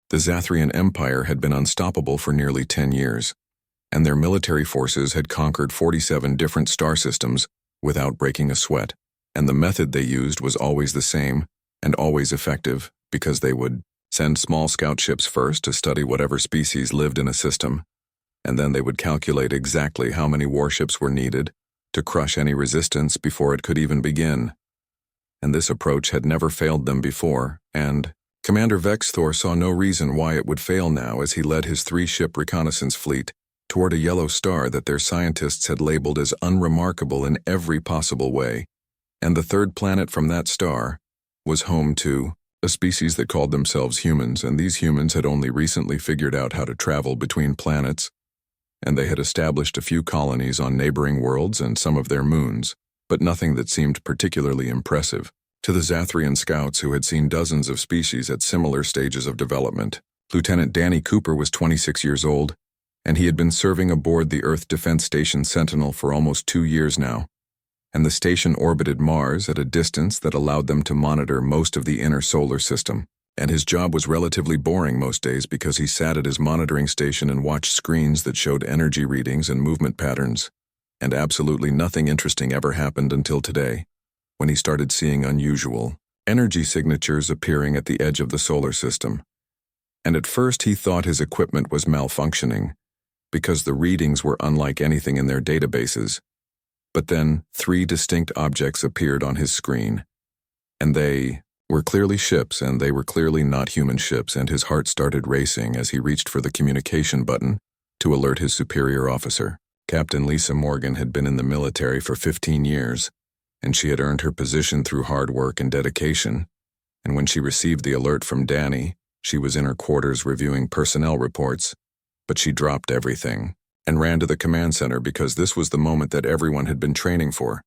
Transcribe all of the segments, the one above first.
The Zathrian Empire had been unstoppable for nearly 10 years, and their military forces had conquered 47 different star systems without breaking a sweat, and the method they used was always the same and always effective because they would send small scout ships first to study whatever species lived in a system, and then they would calculate exactly how many warships were needed to crush any resistance before it could even begin. And this approach had never failed them before, and Commander Vexthor saw no reason why it would fail now as he led his 3-ship reconnaissance fleet toward a yellow star that their scientists had labeled as unremarkable in every possible way. And the third planet from that star was home to a species that called themselves humans, and these humans had only recently figured out how to travel between planets, and they had established a few colonies on neighboring worlds and some of their moons, but nothing that seemed particularly impressive to the Zathrian scouts who had seen dozens of species at similar stages of development. Lieutenant Danny Cooper was 26 years old, and he had been serving aboard the Earth Defense Station Sentinel for almost 2 years now, and the station orbited Mars at a distance that allowed them to monitor most of the inner solar system. And his job was relatively boring most days because he sat at his monitoring station and watched screens that showed energy readings and movement patterns. And absolutely nothing interesting ever happened until today, when he started seeing unusual energy signatures appearing at the edge of the solar system. And at first he thought his equipment was malfunctioning, because the readings were unlike anything in their databases. But then 3 distinct objects appeared on his screen, and they were clearly ships, and they were clearly not human ships, and his heart started racing as he reached for the communication button to alert his superior officer. Captain Lisa Morgan had been in the military for 15 years, and she had earned her position through hard work and dedication, and when she received the alert from Danny, she was in her quarters reviewing personnel reports, but she dropped everything and ran to the command center because this was the moment that everyone had been training for,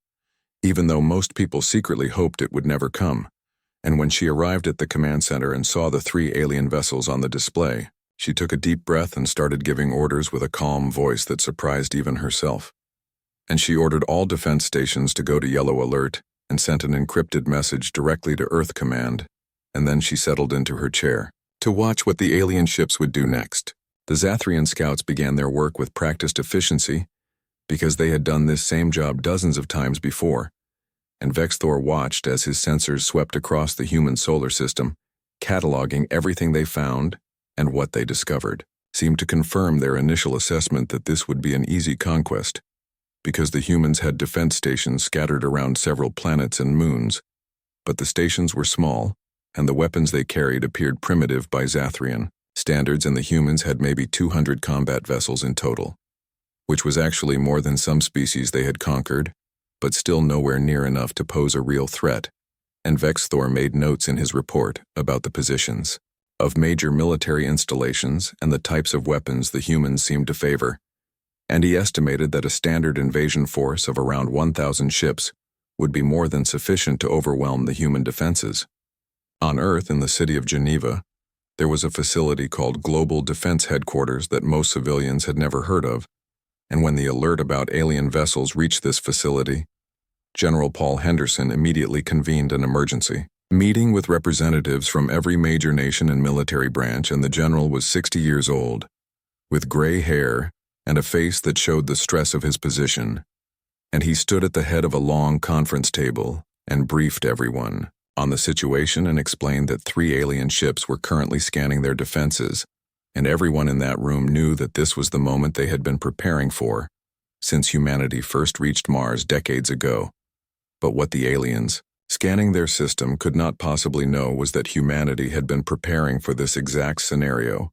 even though most people secretly hoped it would never come. And when she arrived at the command center and saw the 3 alien vessels on the display, she took a deep breath and started giving orders with a calm voice that surprised even herself. And she ordered all defense stations to go to yellow alert and sent an encrypted message directly to Earth Command, and then she settled into her chair to watch what the alien ships would do next. The Zathrian scouts began their work with practiced efficiency because they had done this same job dozens of times before, and Vexthor watched as his sensors swept across the human solar system, cataloging everything they found and what they discovered, seemed to confirm their initial assessment that this would be an easy conquest, because the humans had defense stations scattered around several planets and moons, but the stations were small, and the weapons they carried appeared primitive by Zathrian standards, and the humans had maybe 200 combat vessels in total, which was actually more than some species they had conquered, but still nowhere near enough to pose a real threat. And Vexthor made notes in his report about the positions of major military installations and the types of weapons the humans seemed to favor, and he estimated that a standard invasion force of around 1,000 ships would be more than sufficient to overwhelm the human defenses. On Earth, in the city of Geneva, there was a facility called Global Defense Headquarters that most civilians had never heard of, and when the alert about alien vessels reached this facility, General Paul Henderson immediately convened an emergency meeting with representatives from every major nation and military branch, and the general was 60 years old, with gray hair and a face that showed the stress of his position, and he stood at the head of a long conference table and briefed everyone on the situation and explained that 3 alien ships were currently scanning their defenses, and everyone in that room knew that this was the moment they had been preparing for since humanity first reached Mars decades ago. But what the aliens, scanning their system, could not possibly know was that humanity had been preparing for this exact scenario,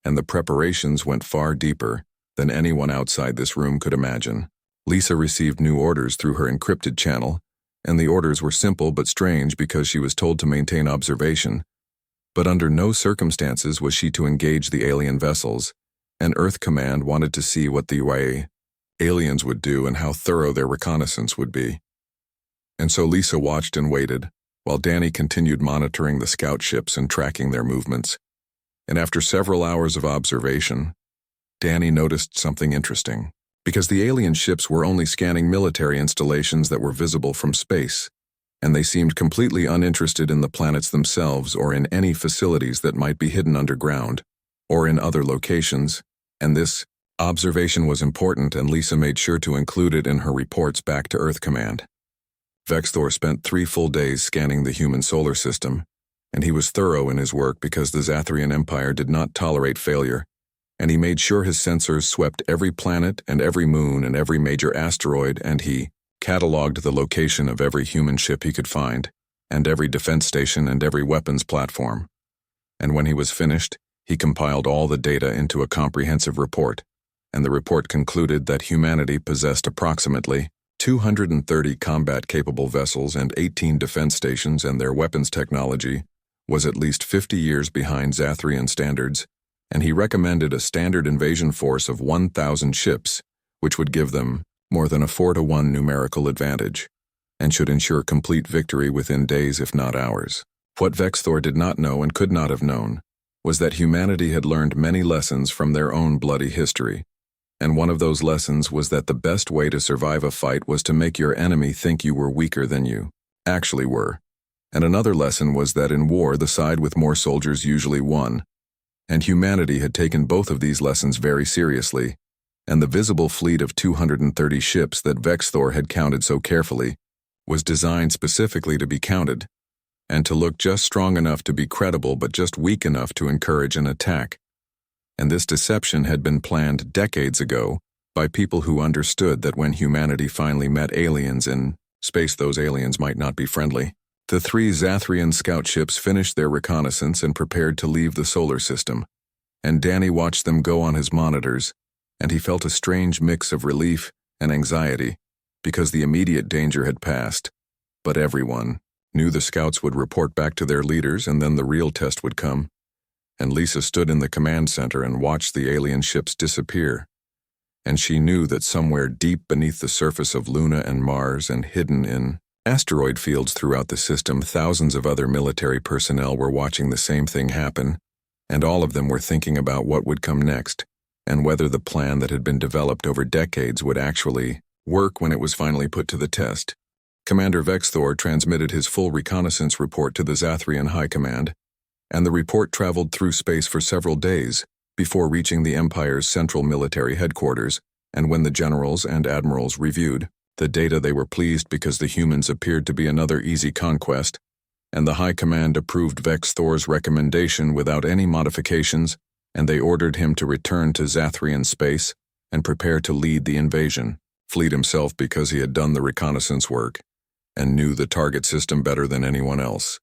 and the preparations went far deeper than anyone outside this room could imagine. Lisa received new orders through her encrypted channel, and the orders were simple but strange because she was told to maintain observation, but under no circumstances was she to engage the alien vessels, and Earth Command wanted to see what the aliens would do and how thorough their reconnaissance would be. And so Lisa watched and waited, while Danny continued monitoring the scout ships and tracking their movements. And after several hours of observation, Danny noticed something interesting, because the alien ships were only scanning military installations that were visible from space, and they seemed completely uninterested in the planets themselves or in any facilities that might be hidden underground, or in other locations, and this observation was important, and Lisa made sure to include it in her reports back to Earth Command. Vexthor spent 3 full days scanning the human solar system, and he was thorough in his work because the Zathrian Empire did not tolerate failure, and he made sure his sensors swept every planet and every moon and every major asteroid, and he cataloged the location of every human ship he could find, and every defense station and every weapons platform. And when he was finished, he compiled all the data into a comprehensive report, and the report concluded that humanity possessed approximately 230 combat-capable vessels and 18 defense stations, and their weapons technology was at least 50 years behind Zathrian standards, and he recommended a standard invasion force of 1,000 ships, which would give them more than a 4-to-1 numerical advantage, and should ensure complete victory within days if not hours. What Vexthor did not know and could not have known was that humanity had learned many lessons from their own bloody history, and one of those lessons was that the best way to survive a fight was to make your enemy think you were weaker than you actually were. And another lesson was that in war the side with more soldiers usually won, and humanity had taken both of these lessons very seriously, and the visible fleet of 230 ships that Vexthor had counted so carefully was designed specifically to be counted, and to look just strong enough to be credible but just weak enough to encourage an attack. And this deception had been planned decades ago by people who understood that when humanity finally met aliens in space, those aliens might not be friendly. The 3 Zathrian scout ships finished their reconnaissance and prepared to leave the solar system, and Danny watched them go on his monitors, and he felt a strange mix of relief and anxiety because the immediate danger had passed, but everyone knew the scouts would report back to their leaders, and then the real test would come. And Lisa stood in the command center and watched the alien ships disappear, and she knew that somewhere deep beneath the surface of Luna and Mars and hidden in asteroid fields throughout the system, thousands of other military personnel were watching the same thing happen, and all of them were thinking about what would come next, and whether the plan that had been developed over decades would actually work when it was finally put to the test. Commander Vexthor transmitted his full reconnaissance report to the Zathrian High Command, and the report traveled through space for several days before reaching the Empire's central military headquarters, and when the generals and admirals reviewed the data, they were pleased because the humans appeared to be another easy conquest, and the High Command approved Vexthor's recommendation without any modifications, and they ordered him to return to Zathrian space and prepare to lead the invasion fleet himself because he had done the reconnaissance work and knew the target system better than anyone else.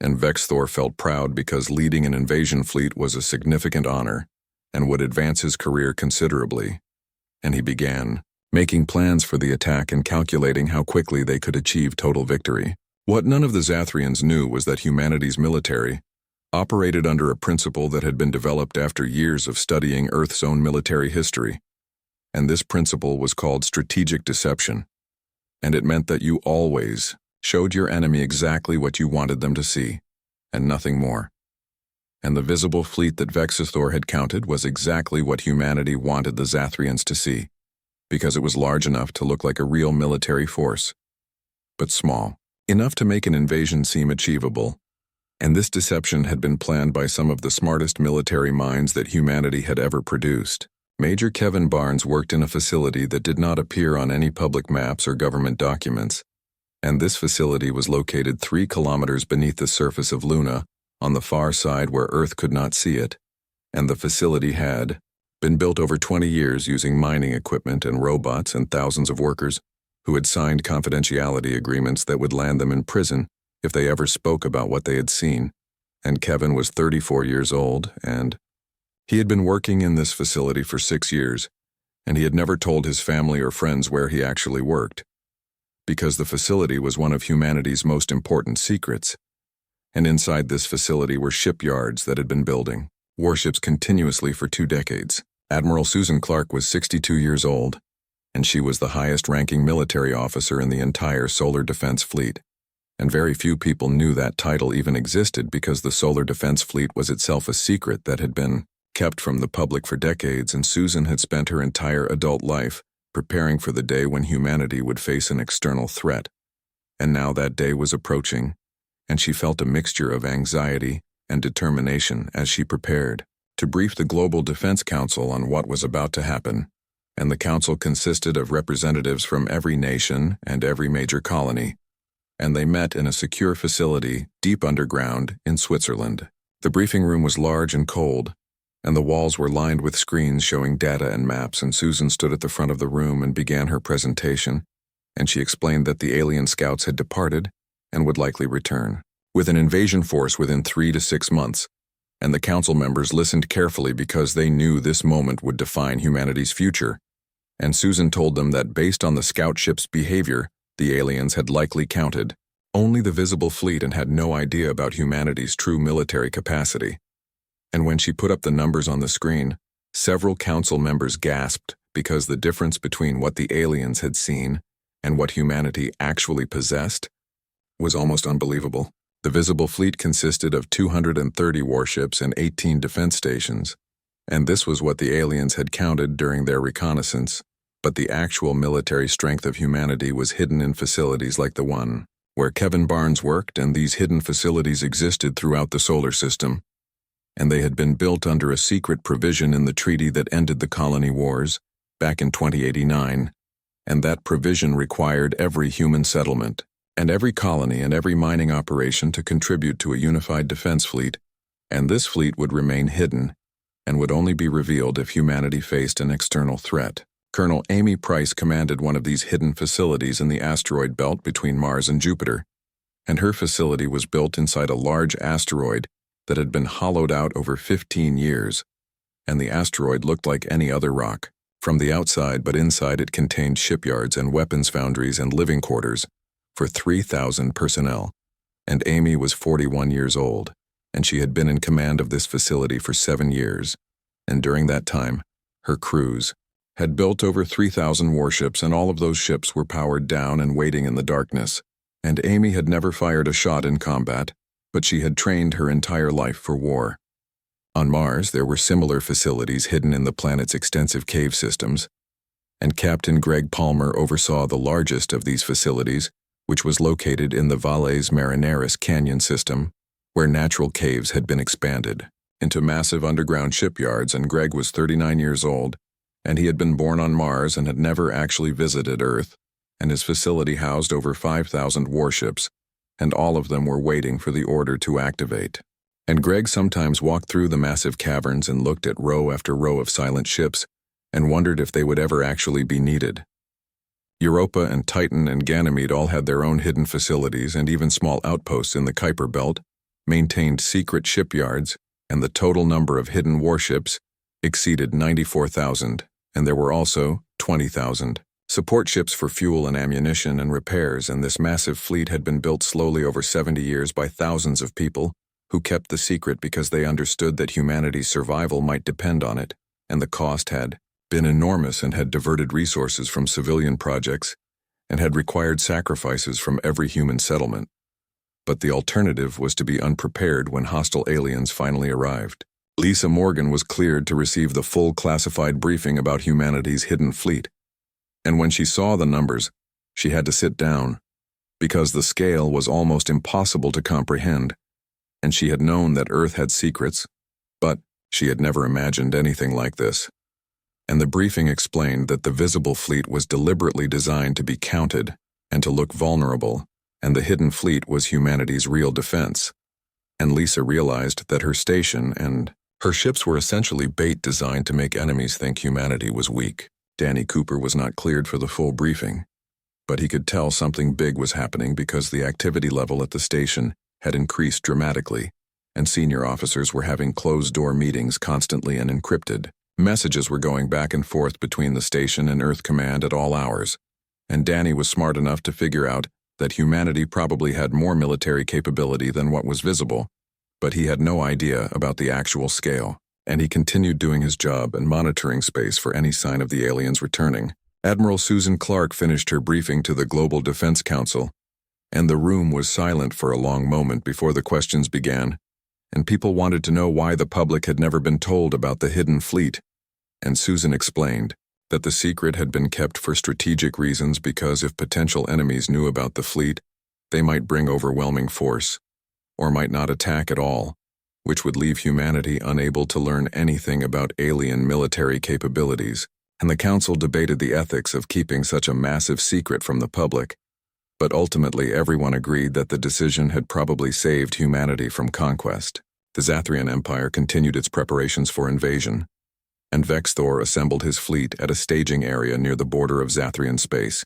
And Vexthor felt proud because leading an invasion fleet was a significant honor and would advance his career considerably, and he began making plans for the attack and calculating how quickly they could achieve total victory. What none of the Zathrians knew was that humanity's military operated under a principle that had been developed after years of studying Earth's own military history, and this principle was called strategic deception, and it meant that you always showed your enemy exactly what you wanted them to see, and nothing more. And the visible fleet that Vexthor had counted was exactly what humanity wanted the Zathrians to see, because it was large enough to look like a real military force, but small enough to make an invasion seem achievable. And this deception had been planned by some of the smartest military minds that humanity had ever produced. Major Kevin Barnes worked in a facility that did not appear on any public maps or government documents, and this facility was located 3 kilometers beneath the surface of Luna, on the far side where Earth could not see it, and the facility had been built over 20 years using mining equipment and robots and thousands of workers who had signed confidentiality agreements that would land them in prison if they ever spoke about what they had seen. And Kevin was 34 years old, and he had been working in this facility for 6 years, and he had never told his family or friends where he actually worked, because the facility was one of humanity's most important secrets. And inside this facility were shipyards that had been building warships continuously for 2 decades. Admiral Susan Clark was 62 years old, and she was the highest-ranking military officer in the entire Solar Defense Fleet. And very few people knew that title even existed because the Solar Defense Fleet was itself a secret that had been kept from the public for decades, and Susan had spent her entire adult life preparing for the day when humanity would face an external threat. And now that day was approaching, and she felt a mixture of anxiety and determination as she prepared to brief the Global Defense Council on what was about to happen. And the council consisted of representatives from every nation and every major colony, and they met in a secure facility deep underground in Switzerland. The briefing room was large and cold, and the walls were lined with screens showing data and maps, and Susan stood at the front of the room and began her presentation, and she explained that the alien scouts had departed and would likely return with an invasion force within 3 to 6 months, and the council members listened carefully because they knew this moment would define humanity's future. And Susan told them that based on the scout ship's behavior, the aliens had likely counted only the visible fleet and had no idea about humanity's true military capacity. And when she put up the numbers on the screen, several council members gasped because the difference between what the aliens had seen and what humanity actually possessed was almost unbelievable. The visible fleet consisted of 230 warships and 18 defense stations, and this was what the aliens had counted during their reconnaissance, but the actual military strength of humanity was hidden in facilities like the one where Kevin Barnes worked, and these hidden facilities existed throughout the solar system, and they had been built under a secret provision in the treaty that ended the colony wars back in 2089, and that provision required every human settlement and every colony and every mining operation to contribute to a unified defense fleet, and this fleet would remain hidden and would only be revealed if humanity faced an external threat. Colonel Amy Price commanded one of these hidden facilities in the asteroid belt between Mars and Jupiter, and her facility was built inside a large asteroid that had been hollowed out over 15 years, and the asteroid looked like any other rock from the outside, but inside it contained shipyards and weapons foundries and living quarters for 3,000 personnel. And Amy was 41 years old, and she had been in command of this facility for 7 years, and during that time, her crews had built over 3,000 warships, and all of those ships were powered down and waiting in the darkness. And Amy had never fired a shot in combat, but she had trained her entire life for war. On Mars, there were similar facilities hidden in the planet's extensive cave systems, and Captain Greg Palmer oversaw the largest of these facilities, which was located in the Valles Marineris Canyon system, where natural caves had been expanded into massive underground shipyards. And Greg was 39 years old, and he had been born on Mars and had never actually visited Earth, and his facility housed over 5,000 warships, and all of them were waiting for the order to activate. And Greg sometimes walked through the massive caverns and looked at row after row of silent ships and wondered if they would ever actually be needed. Europa and Titan and Ganymede all had their own hidden facilities, and even small outposts in the Kuiper Belt maintained secret shipyards, and the total number of hidden warships exceeded 94,000, and there were also 20,000 support ships for fuel and ammunition and repairs, and this massive fleet had been built slowly over 70 years by thousands of people who kept the secret because they understood that humanity's survival might depend on it, and the cost had been enormous and had diverted resources from civilian projects and had required sacrifices from every human settlement. But the alternative was to be unprepared when hostile aliens finally arrived. Lisa Morgan was cleared to receive the full classified briefing about humanity's hidden fleet, and when she saw the numbers, she had to sit down, because the scale was almost impossible to comprehend, and she had known that Earth had secrets, but she had never imagined anything like this. And the briefing explained that the visible fleet was deliberately designed to be counted and to look vulnerable, and the hidden fleet was humanity's real defense. And Lisa realized that her station and her ships were essentially bait designed to make enemies think humanity was weak. Danny Cooper was not cleared for the full briefing, but he could tell something big was happening because the activity level at the station had increased dramatically, and senior officers were having closed-door meetings constantly and encrypted. Messages were going back and forth between the station and Earth Command at all hours, and Danny was smart enough to figure out that humanity probably had more military capability than what was visible, but he had no idea about the actual scale, and he continued doing his job and monitoring space for any sign of the aliens returning. Admiral Susan Clark finished her briefing to the Global Defense Council, and the room was silent for a long moment before the questions began, and people wanted to know why the public had never been told about the hidden fleet. And Susan explained that the secret had been kept for strategic reasons because if potential enemies knew about the fleet, They might bring overwhelming force, or might not attack at all, which would leave humanity unable to learn anything about alien military capabilities, and the Council debated the ethics of keeping such a massive secret from the public. But ultimately everyone agreed that the decision had probably saved humanity from conquest. The Zathrian Empire continued its preparations for invasion, and Vexthor assembled his fleet at a staging area near the border of Zathrian space,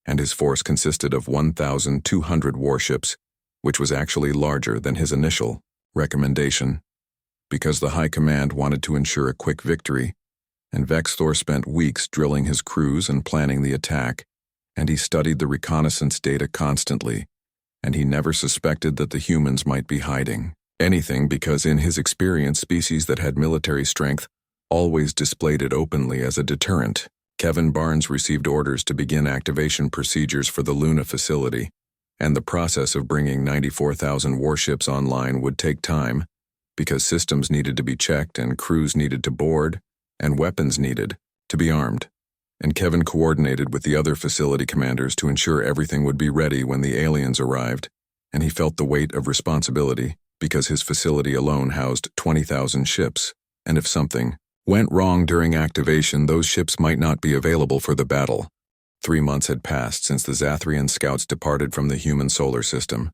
and his force consisted of 1,200 warships, which was actually larger than his initial recommendation, because the High Command wanted to ensure a quick victory, and Vexthor spent weeks drilling his crews and planning the attack, and he studied the reconnaissance data constantly, and he never suspected that the humans might be hiding anything because in his experience species that had military strength always displayed it openly as a deterrent. Kevin Barnes received orders to begin activation procedures for the Luna facility, and the process of bringing 94,000 warships online would take time because systems needed to be checked and crews needed to board and weapons needed to be armed. And Kevin coordinated with the other facility commanders to ensure everything would be ready when the aliens arrived, and he felt the weight of responsibility because his facility alone housed 20,000 ships, and if something went wrong during activation, those ships might not be available for the battle. 3 months had passed since the Zathrian scouts departed from the human solar system,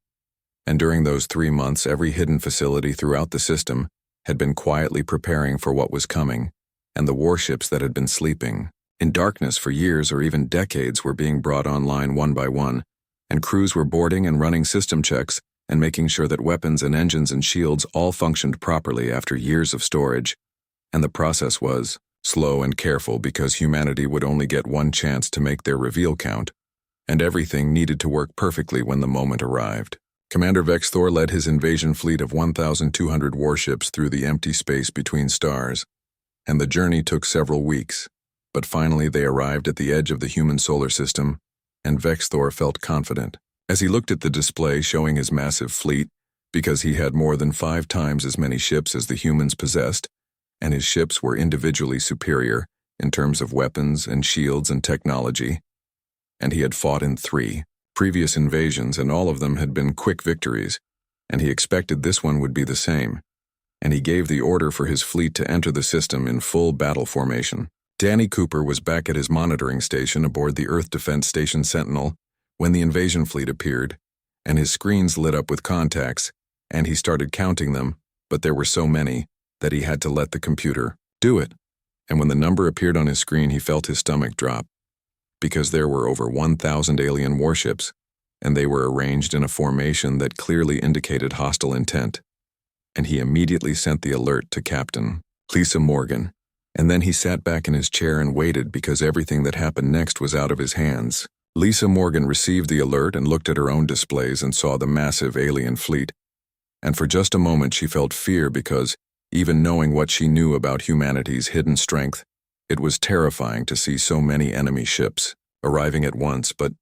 and during those 3 months every hidden facility throughout the system had been quietly preparing for what was coming, and the warships that had been sleeping in darkness for years or even decades were being brought online one by one, and crews were boarding and running system checks and making sure that weapons and engines and shields all functioned properly after years of storage. And the process was slow and careful because humanity would only get one chance to make their reveal count, and everything needed to work perfectly when the moment arrived. Commander Vexthor led his invasion fleet of 1,200 warships through the empty space between stars, and the journey took several weeks, but finally they arrived at the edge of the human solar system, and Vexthor felt confident as he looked at the display showing his massive fleet, because he had more than 5 times as many ships as the humans possessed, and his ships were individually superior in terms of weapons and shields and technology, and he had fought in 3 previous invasions and all of them had been quick victories, and he expected this one would be the same, and he gave the order for his fleet to enter the system in full battle formation. Danny Cooper was back at his monitoring station aboard the Earth Defense Station Sentinel when the invasion fleet appeared, and his screens lit up with contacts, and he started counting them, but there were so many that he had to let the computer do it. And when the number appeared on his screen, he felt his stomach drop, because there were over 1,000 alien warships, and they were arranged in a formation that clearly indicated hostile intent. And he immediately sent the alert to Captain Lisa Morgan, and then he sat back in his chair and waited because everything that happened next was out of his hands. Lisa Morgan received the alert and looked at her own displays and saw the massive alien fleet, and for just a moment she felt fear because, even knowing what she knew about humanity's hidden strength, it was terrifying to see so many enemy ships arriving at once. But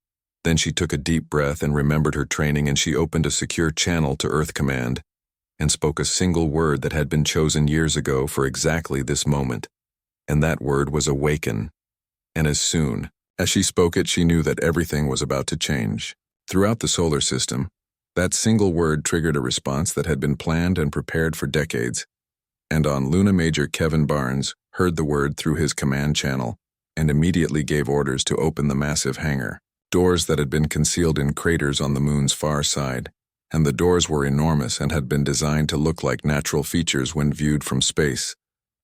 then she took a deep breath and remembered her training, and she opened a secure channel to Earth Command and spoke a single word that had been chosen years ago for exactly this moment, and that word was awaken. And as soon as she spoke it, she knew that everything was about to change. Throughout the solar system, that single word triggered a response that had been planned and prepared for decades, and on Luna Major Kevin Barnes heard the word through his command channel and immediately gave orders to open the massive hangar doors that had been concealed in craters on the moon's far side, and the doors were enormous and had been designed to look like natural features when viewed from space,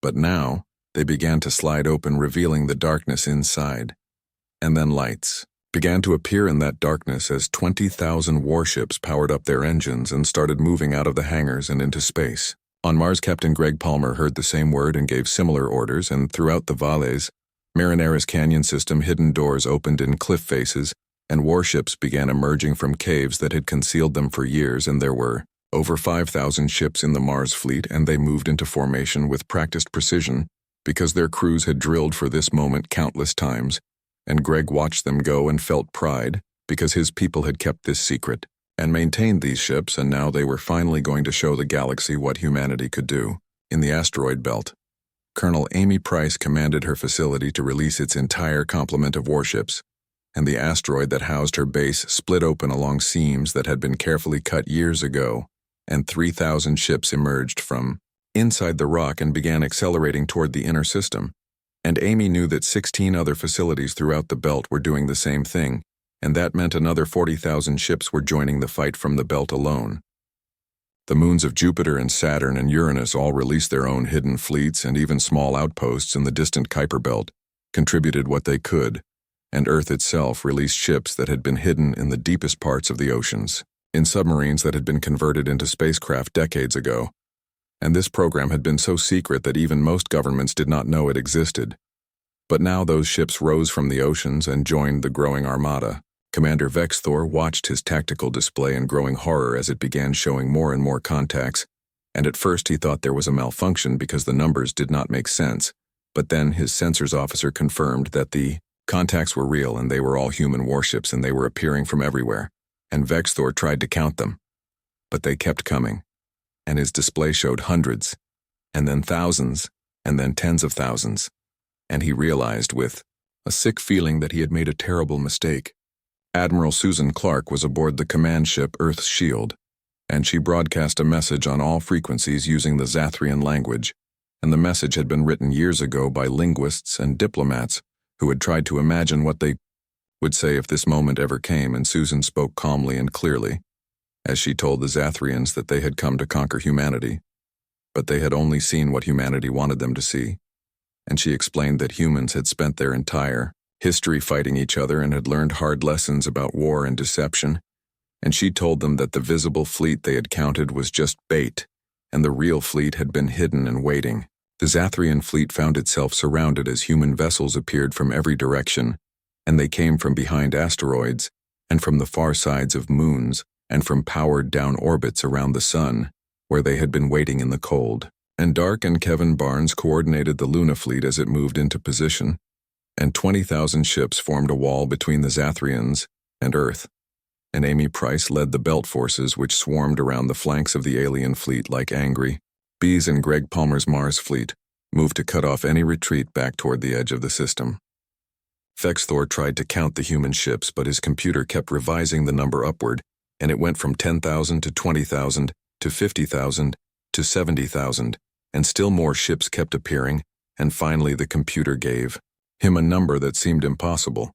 but now they began to slide open, revealing the darkness inside. And then lights began to appear in that darkness as 20,000 warships powered up their engines and started moving out of the hangars and into space. On Mars, Captain Greg Palmer heard the same word and gave similar orders, and throughout the Valles, Marineris Canyon system, hidden doors opened in cliff faces, and warships began emerging from caves that had concealed them for years, and there were over 5,000 ships in the Mars fleet, and they moved into formation with practiced precision because their crews had drilled for this moment countless times, and Greg watched them go and felt pride because his people had kept this secret and maintained these ships, and now they were finally going to show the galaxy what humanity could do. In the asteroid belt, Colonel Amy Price commanded her facility to release its entire complement of warships, and the asteroid that housed her base split open along seams that had been carefully cut years ago, and 3,000 ships emerged from inside the rock and began accelerating toward the inner system. And Amy knew that 16 other facilities throughout the belt were doing the same thing, and that meant another 40,000 ships were joining the fight from the belt alone. The moons of Jupiter and Saturn and Uranus all released their own hidden fleets, and even small outposts in the distant Kuiper belt contributed what they could, and Earth itself released ships that had been hidden in the deepest parts of the oceans, in submarines that had been converted into spacecraft decades ago. And this program had been so secret that even most governments did not know it existed. But now those ships rose from the oceans and joined the growing armada. Commander Vexthor watched his tactical display in growing horror as it began showing more and more contacts, and at first he thought there was a malfunction because the numbers did not make sense, but then his sensors officer confirmed that the contacts were real and they were all human warships and they were appearing from everywhere, and Vexthor tried to count them. But they kept coming, and his display showed hundreds, and then thousands, and then tens of thousands, and he realized with a sick feeling that he had made a terrible mistake. Admiral Susan Clark was aboard the command ship Earth's Shield, and she broadcast a message on all frequencies using the Zathrian language, and the message had been written years ago by linguists and diplomats who had tried to imagine what they would say if this moment ever came, and Susan spoke calmly and clearly, as she told the Zathrians that they had come to conquer humanity, but they had only seen what humanity wanted them to see, and she explained that humans had spent their entire history fighting each other and had learned hard lessons about war and deception, and she told them that the visible fleet they had counted was just bait, and the real fleet had been hidden and waiting. The Zathrian fleet found itself surrounded as human vessels appeared from every direction, and they came from behind asteroids, and from the far sides of moons, and from powered-down orbits around the sun, where they had been waiting in the cold. And Dark and Kevin Barnes coordinated the Luna fleet as it moved into position, and 20,000 ships formed a wall between the Zathrians and Earth, and Amy Price led the belt forces which swarmed around the flanks of the alien fleet like angry bees, and Greg Palmer's Mars fleet moved to cut off any retreat back toward the edge of the system. Vexthor tried to count the human ships, but his computer kept revising the number upward, and it went from 10,000 to 20,000 to 50,000 to 70,000, and still more ships kept appearing, and finally the computer gave him a number that seemed impossible,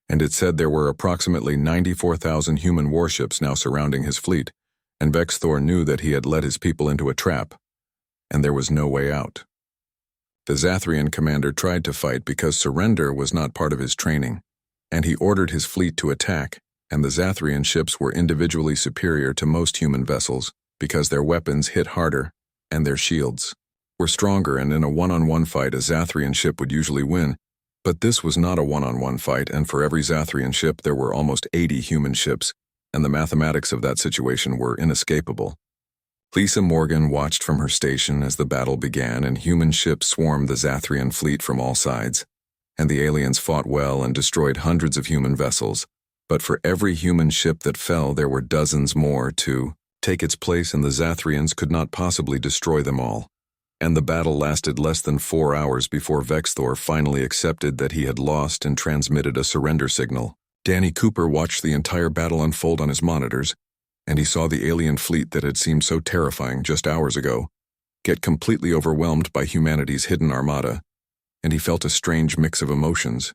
and it said there were approximately 94,000 human warships now surrounding his fleet, and Vexthor knew that he had led his people into a trap, and there was no way out. The Zathrian commander tried to fight because surrender was not part of his training, and he ordered his fleet to attack, and the Zathrian ships were individually superior to most human vessels because their weapons hit harder and their shields were stronger, and in a one-on-one fight a Zathrian ship would usually win. But this was not a one-on-one fight, and for every Zathrian ship there were almost 80 human ships, and the mathematics of that situation were inescapable. Lisa Morgan watched from her station as the battle began, and human ships swarmed the Zathrian fleet from all sides, and the aliens fought well and destroyed hundreds of human vessels. But for every human ship that fell, there were dozens more to take its place, and the Zathrians could not possibly destroy them all. And the battle lasted less than 4 hours before Vexthor finally accepted that he had lost and transmitted a surrender signal. Danny Cooper watched the entire battle unfold on his monitors, and he saw the alien fleet that had seemed so terrifying just hours ago get completely overwhelmed by humanity's hidden armada, and he felt a strange mix of emotions,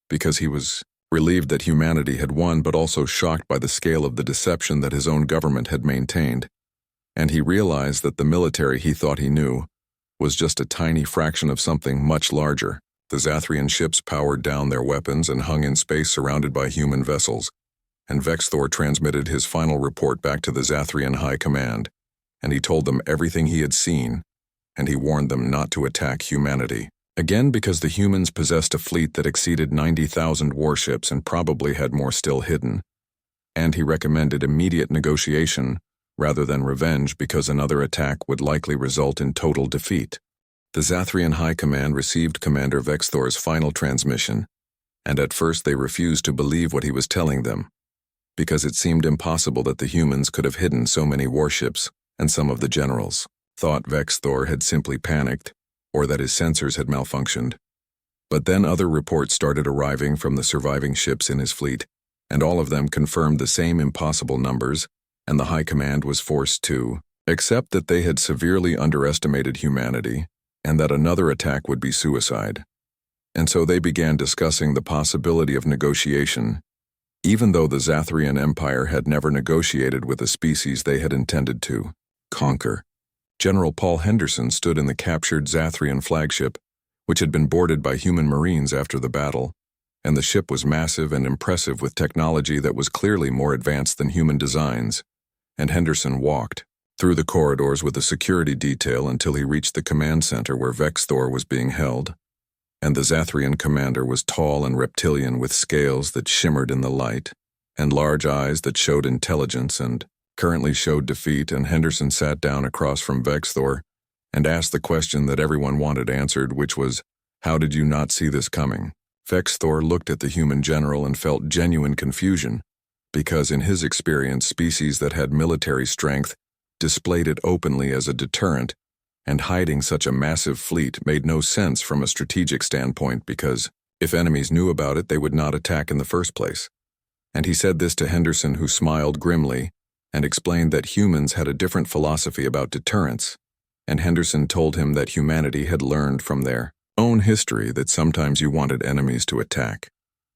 because he was relieved that humanity had won, but also shocked by the scale of the deception that his own government had maintained. And he realized that the military he thought he knew was just a tiny fraction of something much larger. The Zathrian ships powered down their weapons and hung in space surrounded by human vessels, and Vexthor transmitted his final report back to the Zathrian High Command, and he told them everything he had seen, and he warned them not to attack humanity. Again, because the humans possessed a fleet that exceeded 90,000 warships and probably had more still hidden, and he recommended immediate negotiation rather than revenge because another attack would likely result in total defeat. The Zathrian High Command received Commander Vexthor's final transmission, and at first they refused to believe what he was telling them, because it seemed impossible that the humans could have hidden so many warships, and some of the generals thought Vexthor had simply panicked, or that his sensors had malfunctioned. But then other reports started arriving from the surviving ships in his fleet, and all of them confirmed the same impossible numbers, and the High Command was forced to accept that they had severely underestimated humanity, and that another attack would be suicide. And so they began discussing the possibility of negotiation, even though the Zathrian Empire had never negotiated with a species they had intended to conquer. General Paul Henderson stood in the captured Zathrian flagship, which had been boarded by human marines after the battle, and the ship was massive and impressive with technology that was clearly more advanced than human designs, and Henderson walked through the corridors with a security detail until he reached the command center where Vexthor was being held, and the Zathrian commander was tall and reptilian with scales that shimmered in the light, and large eyes that showed intelligence and currently showed defeat, and Henderson sat down across from Vexthor and asked the question that everyone wanted answered, which was, "How did you not see this coming?" Vexthor looked at the human general and felt genuine confusion, because in his experience species that had military strength displayed it openly as a deterrent, and hiding such a massive fleet made no sense from a strategic standpoint because, if enemies knew about it, they would not attack in the first place. And he said this to Henderson, who smiled grimly and explained that humans had a different philosophy about deterrence, and Henderson told him that humanity had learned from their own history that sometimes you wanted enemies to attack,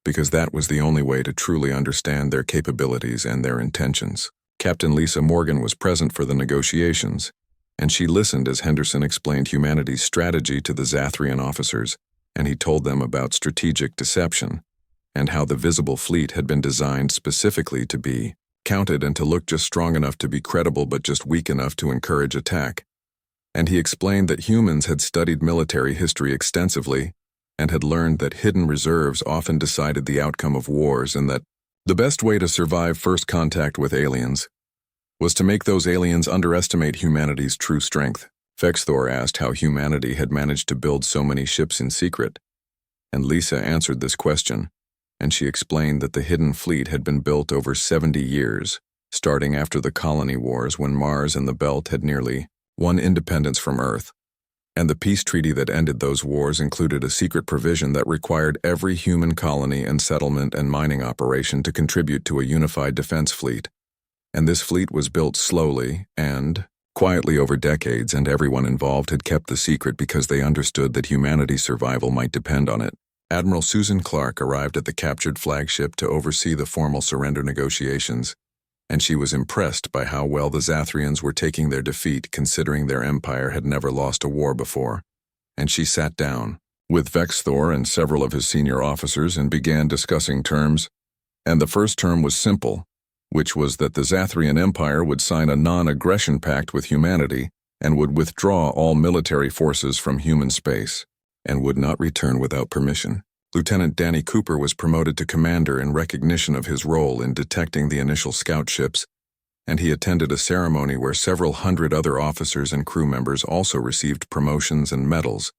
because that was the only way to truly understand their capabilities and their intentions. Captain Lisa Morgan was present for the negotiations, and she listened as Henderson explained humanity's strategy to the Zathrian officers, and he told them about strategic deception, and how the visible fleet had been designed specifically to be counted and to look just strong enough to be credible but just weak enough to encourage attack. And he explained that humans had studied military history extensively and had learned that hidden reserves often decided the outcome of wars, and that the best way to survive first contact with aliens was to make those aliens underestimate humanity's true strength. Vexthor asked how humanity had managed to build so many ships in secret, and Lisa answered this question, and she explained that the hidden fleet had been built over 70 years, starting after the colony wars when Mars and the Belt had nearly won independence from Earth, and the peace treaty that ended those wars included a secret provision that required every human colony and settlement and mining operation to contribute to a unified defense fleet. And this fleet was built slowly and quietly over decades, and everyone involved had kept the secret because they understood that humanity's survival might depend on it. Admiral Susan Clark arrived at the captured flagship to oversee the formal surrender negotiations, and she was impressed by how well the Zathrians were taking their defeat, considering their empire had never lost a war before. And she sat down with Vexthor and several of his senior officers and began discussing terms. And the first term was simple, which was that the Zathrian Empire would sign a non-aggression pact with humanity and would withdraw all military forces from human space and would not return without permission. Lieutenant Danny Cooper was promoted to commander in recognition of his role in detecting the initial scout ships, and he attended a ceremony where several hundred other officers and crew members also received promotions and medals.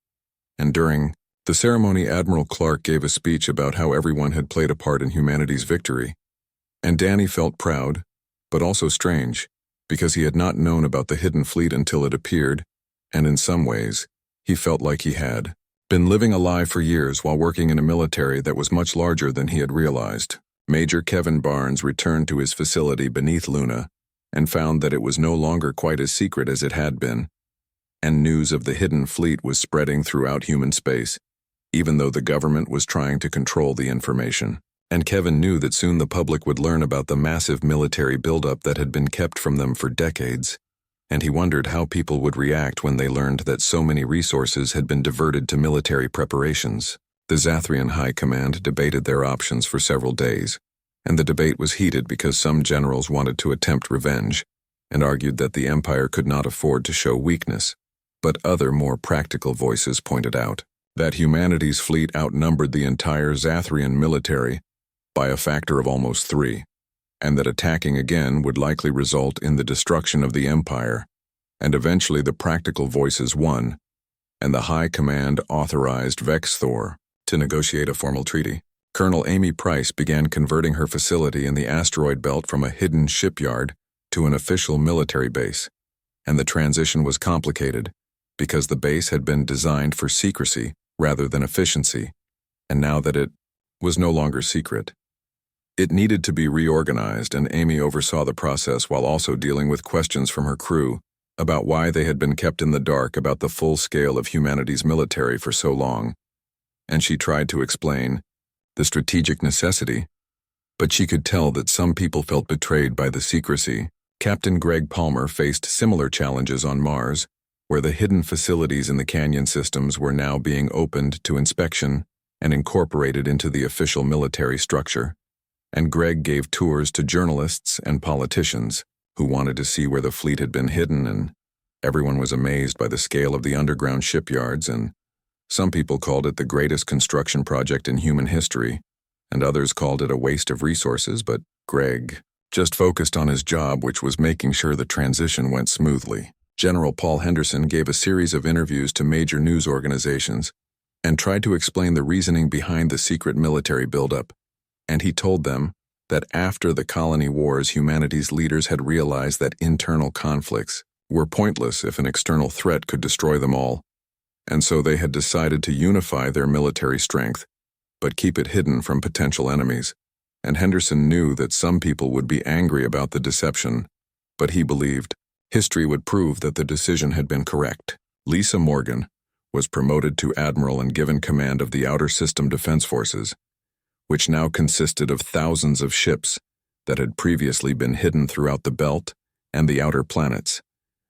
And during the ceremony, Admiral Clark gave a speech about how everyone had played a part in humanity's victory. And Danny felt proud, but also strange, because he had not known about the hidden fleet until it appeared, and in some ways, he felt like he had been living a lie for years while working in a military that was much larger than he had realized. Major Kevin Barnes returned to his facility beneath Luna and found that it was no longer quite as secret as it had been, and news of the hidden fleet was spreading throughout human space, even though the government was trying to control the information. And Kevin knew that soon the public would learn about the massive military buildup that had been kept from them for decades, and he wondered how people would react when they learned that so many resources had been diverted to military preparations. The Zathrian High Command debated their options for several days, and the debate was heated because some generals wanted to attempt revenge and argued that the Empire could not afford to show weakness, but other more practical voices pointed out that humanity's fleet outnumbered the entire Zathrian military by a factor of almost 3. And that attacking again would likely result in the destruction of the Empire, and eventually the practical voices won, and the High Command authorized Vexthor to negotiate a formal treaty. Colonel Amy Price began converting her facility in the asteroid belt from a hidden shipyard to an official military base, and the transition was complicated because the base had been designed for secrecy rather than efficiency, and now that it was no longer secret, it needed to be reorganized, and Amy oversaw the process while also dealing with questions from her crew about why they had been kept in the dark about the full scale of humanity's military for so long. And she tried to explain the strategic necessity, but she could tell that some people felt betrayed by the secrecy. Captain Greg Palmer faced similar challenges on Mars, where the hidden facilities in the canyon systems were now being opened to inspection and incorporated into the official military structure. And Greg gave tours to journalists and politicians who wanted to see where the fleet had been hidden, and everyone was amazed by the scale of the underground shipyards, and some people called it the greatest construction project in human history, and others called it a waste of resources, but Greg just focused on his job, which was making sure the transition went smoothly. General Paul Henderson gave a series of interviews to major news organizations and tried to explain the reasoning behind the secret military buildup, and he told them that after the colony wars, humanity's leaders had realized that internal conflicts were pointless if an external threat could destroy them all, and so they had decided to unify their military strength, but keep it hidden from potential enemies. And Henderson knew that some people would be angry about the deception, but he believed history would prove that the decision had been correct. Lisa Morgan was promoted to admiral and given command of the Outer System Defense Forces, which now consisted of thousands of ships that had previously been hidden throughout the belt and the outer planets,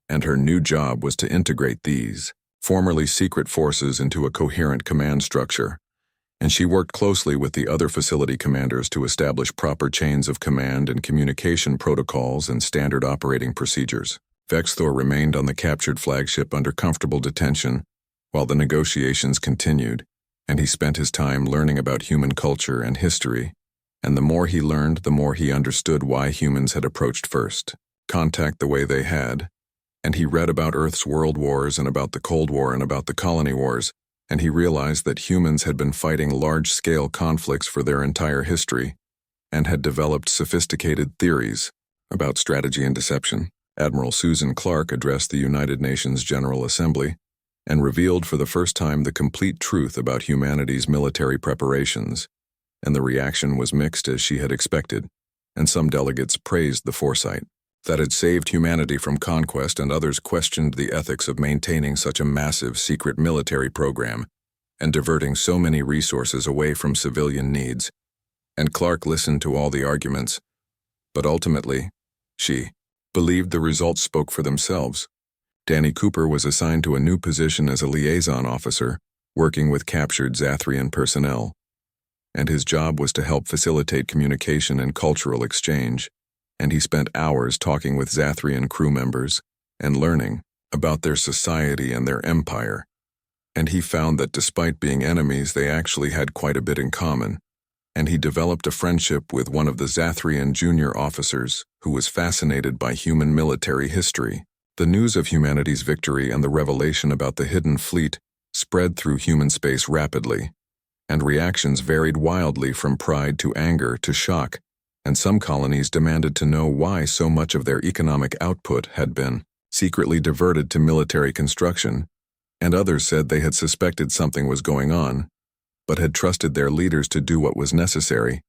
and her new job was to integrate these formerly secret forces into a coherent command structure, and she worked closely with the other facility commanders to establish proper chains of command and communication protocols and standard operating procedures. Vexthor remained on the captured flagship under comfortable detention while the negotiations continued, and he spent his time learning about human culture and history, and the more he learned, the more he understood why humans had approached first contact the way they had, and he read about Earth's world wars and about the Cold War and about the colony wars, and he realized that humans had been fighting large-scale conflicts for their entire history and had developed sophisticated theories about strategy and deception. Admiral Susan Clark addressed the United Nations General Assembly and revealed for the first time the complete truth about humanity's military preparations, and the reaction was mixed as she had expected, and some delegates praised the foresight that had saved humanity from conquest, and others questioned the ethics of maintaining such a massive secret military program and diverting so many resources away from civilian needs. And Clark listened to all the arguments, but ultimately, she believed the results spoke for themselves. Danny Cooper was assigned to a new position as a liaison officer, working with captured Zathrian personnel, and his job was to help facilitate communication and cultural exchange, and he spent hours talking with Zathrian crew members and learning about their society and their empire, and he found that despite being enemies, they actually had quite a bit in common, and he developed a friendship with one of the Zathrian junior officers who was fascinated by human military history. The news of humanity's victory and the revelation about the hidden fleet spread through human space rapidly, and reactions varied wildly from pride to anger to shock, and some colonies demanded to know why so much of their economic output had been secretly diverted to military construction, and others said they had suspected something was going on, but had trusted their leaders to do what was necessary,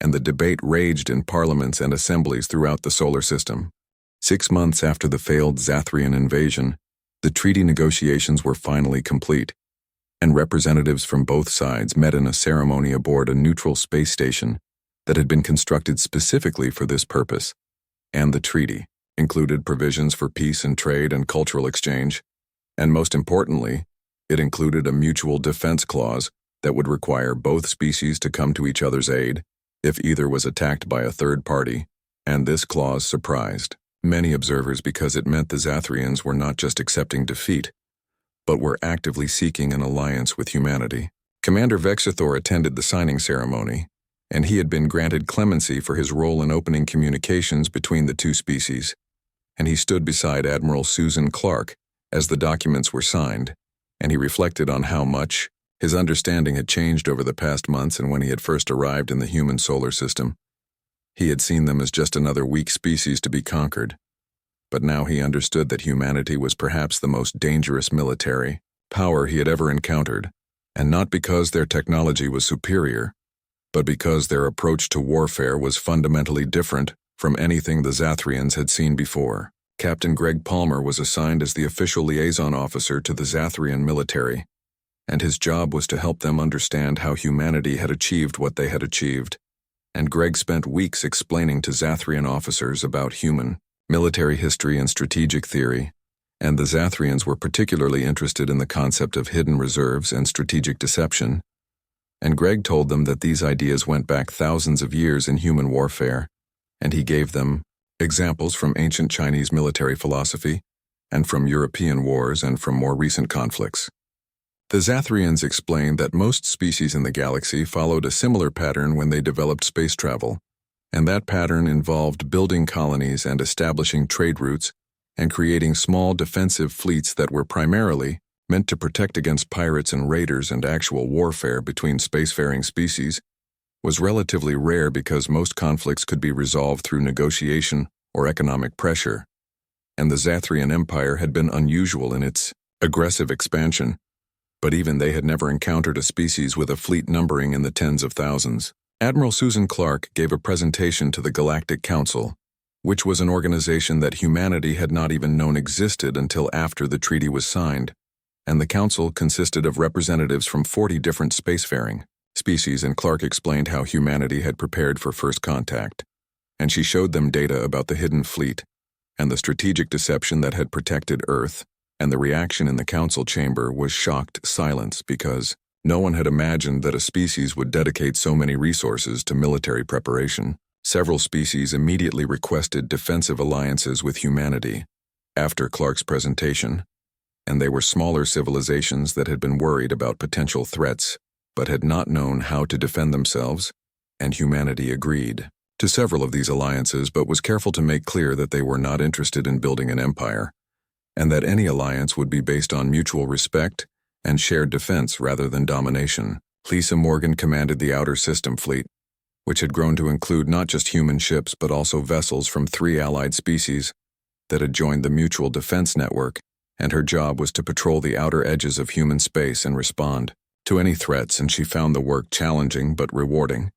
and the debate raged in parliaments and assemblies throughout the solar system. 6 months after the failed Zathrian invasion, the treaty negotiations were finally complete, and representatives from both sides met in a ceremony aboard a neutral space station that had been constructed specifically for this purpose, and the treaty included provisions for peace and trade and cultural exchange, and most importantly, it included a mutual defense clause that would require both species to come to each other's aid if either was attacked by a third party, and this clause surprised many observers because it meant the Zathrians were not just accepting defeat, but were actively seeking an alliance with humanity. Commander Vexithor attended the signing ceremony, and he had been granted clemency for his role in opening communications between the two species, and he stood beside Admiral Susan Clark as the documents were signed, and he reflected on how much his understanding had changed over the past months. And when he had first arrived in the human solar system, he had seen them as just another weak species to be conquered, but now he understood that humanity was perhaps the most dangerous military power he had ever encountered, And not because their technology was superior, but because their approach to warfare was fundamentally different from anything the Zathrians had seen before. Captain Greg Palmer was assigned as the official liaison officer to the Zathrian military, and his job was to help them understand how humanity had achieved what they had achieved. And Greg spent weeks explaining to Zathrian officers about human, military history and strategic theory, and the Zathrians were particularly interested in the concept of hidden reserves and strategic deception. And Greg told them that these ideas went back thousands of years in human warfare, and he gave them examples from ancient Chinese military philosophy, and from European wars and from more recent conflicts. The Zathrians explained that most species in the galaxy followed a similar pattern when they developed space travel, and that pattern involved building colonies and establishing trade routes and creating small defensive fleets that were primarily meant to protect against pirates and raiders, and actual warfare between spacefaring species was relatively rare because most conflicts could be resolved through negotiation or economic pressure, and the Zathrian Empire had been unusual in its aggressive expansion, but even they had never encountered a species with a fleet numbering in the tens of thousands. Admiral Susan Clark gave a presentation to the Galactic Council, which was an organization that humanity had not even known existed until after the treaty was signed, and the council consisted of representatives from 40 different spacefaring species, and Clark explained how humanity had prepared for first contact, and she showed them data about the hidden fleet and the strategic deception that had protected Earth, and the reaction in the council chamber was shocked silence because no one had imagined that a species would dedicate so many resources to military preparation. Several species immediately requested defensive alliances with humanity after Clark's presentation, and they were smaller civilizations that had been worried about potential threats but had not known how to defend themselves, and humanity agreed to several of these alliances but was careful to make clear that they were not interested in building an empire, and that any alliance would be based on mutual respect and shared defense rather than domination. Lisa Morgan commanded the Outer System Fleet, which had grown to include not just human ships but also vessels from 3 allied species that had joined the Mutual Defense Network, and her job was to patrol the outer edges of human space and respond to any threats, and she found the work challenging but rewarding,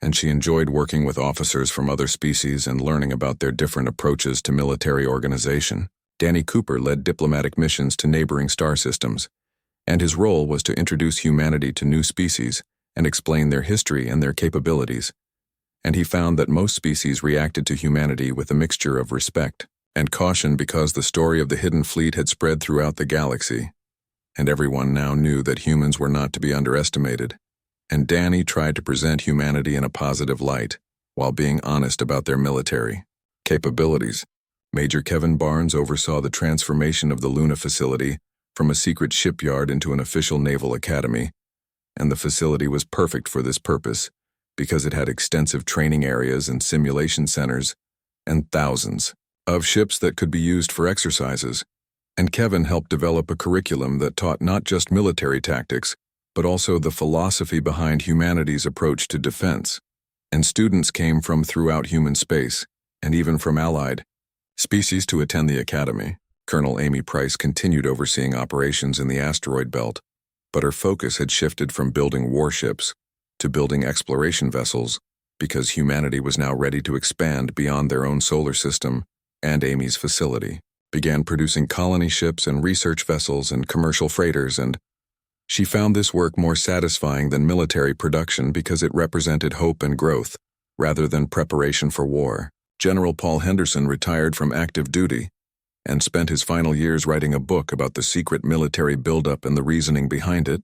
and she enjoyed working with officers from other species and learning about their different approaches to military organization. Danny Cooper led diplomatic missions to neighboring star systems, and his role was to introduce humanity to new species and explain their history and their capabilities, and he found that most species reacted to humanity with a mixture of respect and caution because the story of the hidden fleet had spread throughout the galaxy, and everyone now knew that humans were not to be underestimated, and Danny tried to present humanity in a positive light while being honest about their military capabilities. Major Kevin Barnes oversaw the transformation of the Luna facility from a secret shipyard into an official naval academy, and the facility was perfect for this purpose because it had extensive training areas and simulation centers and thousands of ships that could be used for exercises. And Kevin helped develop a curriculum that taught not just military tactics, but also the philosophy behind humanity's approach to defense. And students came from throughout human space, and even from allied species to attend the academy. Colonel Amy Price continued overseeing operations in the asteroid belt, but her focus had shifted from building warships to building exploration vessels because humanity was now ready to expand beyond their own solar system, and Amy's facility began producing colony ships and research vessels and commercial freighters, and she found this work more satisfying than military production because it represented hope and growth rather than preparation for war. General Paul Henderson retired from active duty and spent his final years writing a book about the secret military buildup and the reasoning behind it,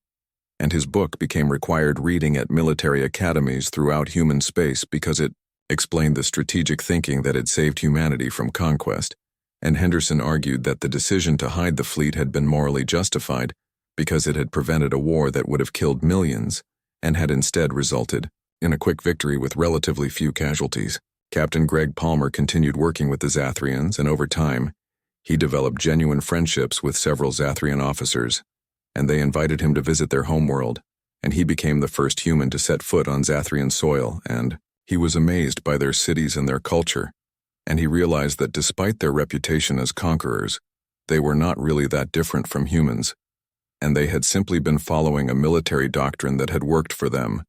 and his book became required reading at military academies throughout human space because it explained the strategic thinking that had saved humanity from conquest, and Henderson argued that the decision to hide the fleet had been morally justified because it had prevented a war that would have killed millions and had instead resulted in a quick victory with relatively few casualties. Captain Greg Palmer continued working with the Zathrians, and over time, he developed genuine friendships with several Zathrian officers, and they invited him to visit their homeworld, and he became the first human to set foot on Zathrian soil, and he was amazed by their cities and their culture, and he realized that despite their reputation as conquerors, they were not really that different from humans. and they had simply been following a military doctrine that had worked for them,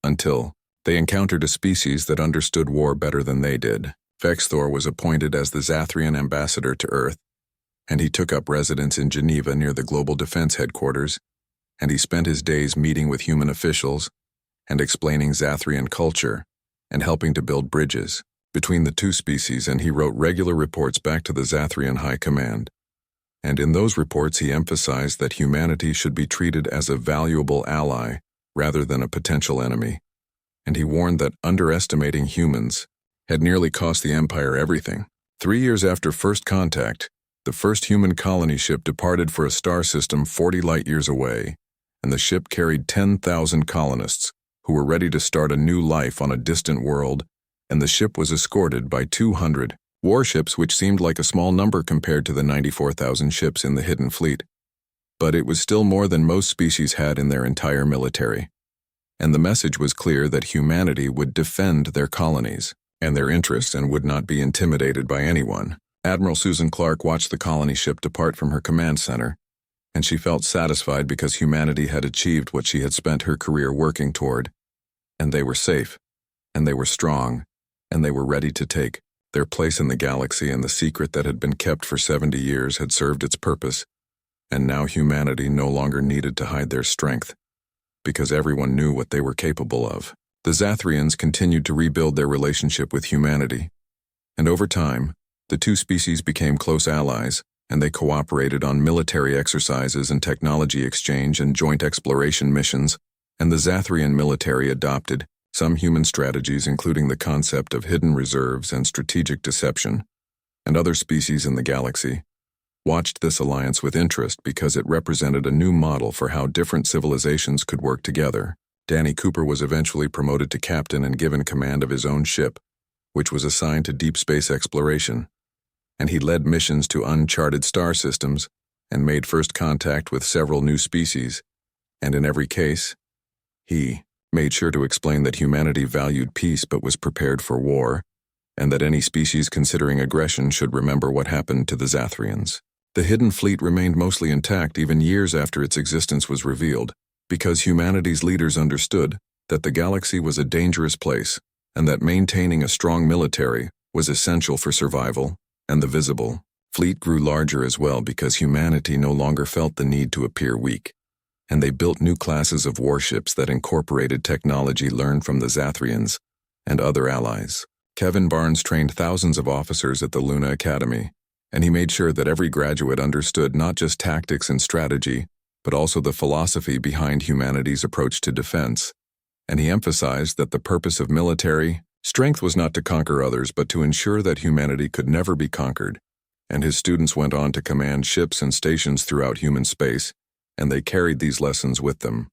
until they encountered a species that understood war better than they did. Vexthor was appointed as the Zathrian ambassador to Earth, and he took up residence in Geneva near the Global Defense Headquarters, and he spent his days meeting with human officials and explaining Zathrian culture and helping to build bridges between the two species, and he wrote regular reports back to the Zathrian High Command. And in those reports he emphasized that humanity should be treated as a valuable ally rather than a potential enemy, and he warned that underestimating humans had nearly cost the Empire everything. 3 years after first contact, the first human colony ship departed for a star system 40 light-years away, and the ship carried 10,000 colonists who were ready to start a new life on a distant world, and the ship was escorted by 200 warships, which seemed like a small number compared to the 94,000 ships in the Hidden Fleet. But it was still more than most species had in their entire military. And the message was clear that humanity would defend their colonies and their interests and would not be intimidated by anyone. Admiral Susan Clark watched the colony ship depart from her command center, and she felt satisfied because humanity had achieved what she had spent her career working toward. And they were safe, and they were strong, and they were ready to take their place in the galaxy, and the secret that had been kept for 70 years had served its purpose, and now humanity no longer needed to hide their strength, because everyone knew what they were capable of. The Zathrians continued to rebuild their relationship with humanity, and over time, the two species became close allies, and they cooperated on military exercises and technology exchange and joint exploration missions, and the Zathrian military adopted some human strategies, including the concept of hidden reserves and strategic deception, and other species in the galaxy watched this alliance with interest because it represented a new model for how different civilizations could work together. Danny Cooper was eventually promoted to captain and given command of his own ship, which was assigned to deep space exploration, and he led missions to uncharted star systems and made first contact with several new species, and in every case, he made sure to explain that humanity valued peace but was prepared for war, and that any species considering aggression should remember what happened to the Zathrians. The Hidden Fleet remained mostly intact even years after its existence was revealed, because humanity's leaders understood that the galaxy was a dangerous place, and that maintaining a strong military was essential for survival, and the visible fleet grew larger as well because humanity no longer felt the need to appear weak, and they built new classes of warships that incorporated technology learned from the Zathrians and other allies. Kevin Barnes trained thousands of officers at the Luna Academy, and he made sure that every graduate understood not just tactics and strategy, but also the philosophy behind humanity's approach to defense. And he emphasized that the purpose of military strength was not to conquer others, but to ensure that humanity could never be conquered. And his students went on to command ships and stations throughout human space, and they carried these lessons with them.